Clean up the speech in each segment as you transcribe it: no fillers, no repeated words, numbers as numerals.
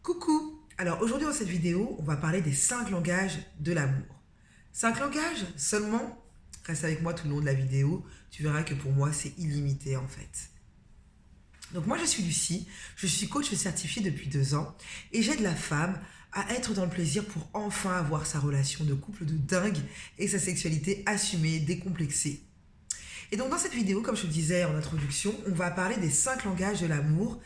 Coucou! Alors aujourd'hui dans cette vidéo, on va parler des 5 langages de l'amour. 5 langages seulement? Reste avec moi tout le long de la vidéo, tu verras que pour moi c'est illimité en fait. Donc moi je suis Lucie, je suis coach certifié depuis 2 ans et j'aide la femme à être dans le plaisir pour enfin avoir sa relation de couple de dingue et sa sexualité assumée, décomplexée. Et donc dans cette vidéo, comme je le disais en introduction, on va parler des 5 langages de l'amour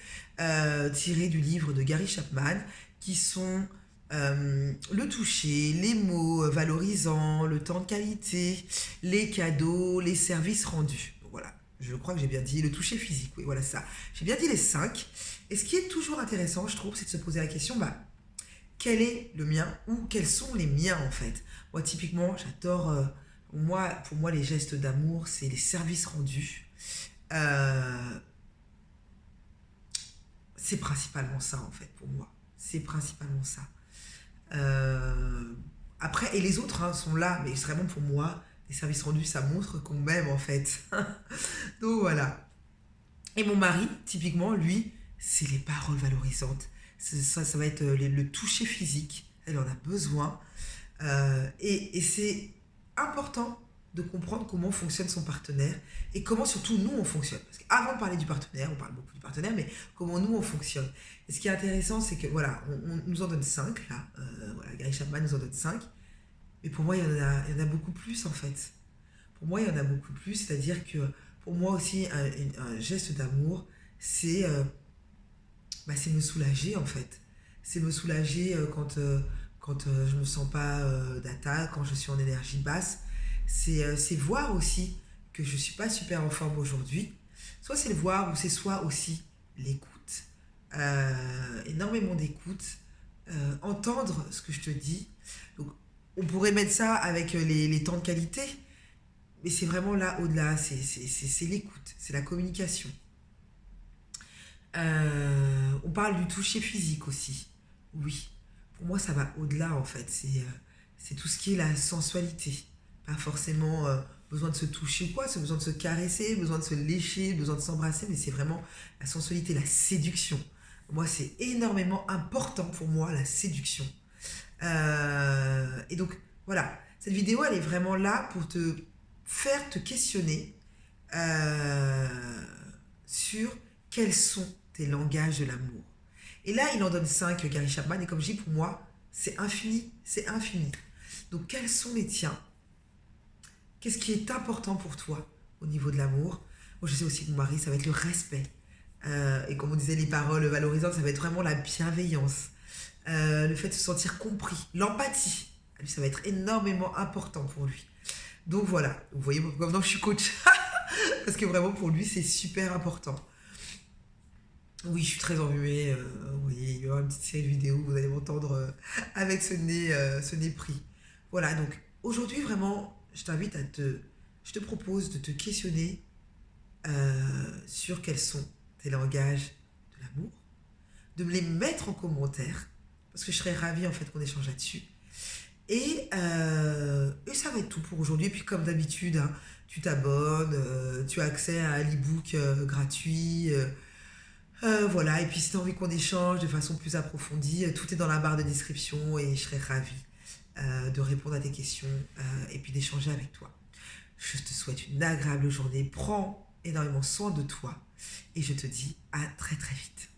tirés du livre de Gary Chapman, qui sont le toucher, les mots valorisants, le temps de qualité, les cadeaux, les services rendus. Donc voilà, je crois que j'ai bien dit le toucher physique, oui voilà ça. J'ai bien dit les 5. Et ce qui est toujours intéressant, je trouve, c'est de se poser la question, quel est le mien ou quels sont les miens en fait. Moi typiquement, j'adore... pour moi, les gestes d'amour, c'est les services rendus. Euh, c'est principalement ça, en fait, pour moi. C'est principalement ça. Euh, Après, et les autres sont là, mais vraiment pour moi, les services rendus, ça montre qu'on m'aime, en fait. Donc voilà. Et mon mari, typiquement, lui, c'est les paroles valorisantes. Ça va être le toucher physique. Elle en a besoin. Et c'est important de comprendre comment fonctionne son partenaire et comment surtout nous on fonctionne. Parce qu'avant de parler du partenaire, on parle beaucoup du partenaire, mais comment nous on fonctionne. Et ce qui est intéressant, c'est que voilà, on nous en donne 5 là. Voilà, Gary Chapman nous en donne 5. Mais pour moi, il y en a beaucoup plus en fait. Pour moi, il y en a beaucoup plus. C'est-à-dire que pour moi aussi, un geste d'amour, c'est me soulager en fait. C'est me soulager quand je me sens pas d'attaque, quand je suis en énergie basse. C'est voir aussi que je suis pas super en forme aujourd'hui. Soit c'est le voir ou c'est soit aussi l'écoute. Énormément d'écoute. Entendre ce que je te dis. Donc, on pourrait mettre ça avec les temps de qualité, mais c'est vraiment là au-delà. C'est l'écoute, c'est la communication. On parle du toucher physique aussi. Oui, pour moi, ça va au-delà en fait. C'est tout ce qui est la sensualité. Pas forcément besoin de se toucher ou quoi, c'est besoin de se caresser, besoin de se lécher, besoin de s'embrasser, mais c'est vraiment la sensualité, la séduction. Moi, c'est énormément important pour moi, la séduction. Et donc, voilà, cette vidéo, elle est vraiment là pour te faire te questionner sur quels sont tes langages de l'amour. Et là, il en donne 5, Gary Chapman, et comme je dis, pour moi, c'est infini, c'est infini. Donc, quels sont les tiens? Qu'est-ce qui est important pour toi au niveau de l'amour? Moi, je sais aussi que mon mari, ça va être le respect. Et comme on disait, les paroles valorisantes, ça va être vraiment la bienveillance. Le fait de se sentir compris, l'empathie. Lui, ça va être énormément important pour lui. Donc voilà, vous voyez, maintenant je suis coach. Parce que vraiment, pour lui, c'est super important. Oui, je suis très enrhumée. Vous voyez, il y aura une petite série de vidéos, vous allez m'entendre avec ce nez pris. Voilà, donc aujourd'hui, vraiment, je te propose de te questionner sur quels sont tes langages de l'amour, de me les mettre en commentaire, parce que je serais ravie en fait qu'on échange là-dessus. Et ça va être tout pour aujourd'hui. Et puis comme d'habitude, hein, tu t'abonnes, tu as accès à l'ebook gratuit. Voilà, et puis si tu as envie qu'on échange de façon plus approfondie, tout est dans la barre de description et je serai ravie de répondre à tes questions et puis d'échanger avec toi. Je te souhaite une agréable journée, prends énormément soin de toi et je te dis à très très vite.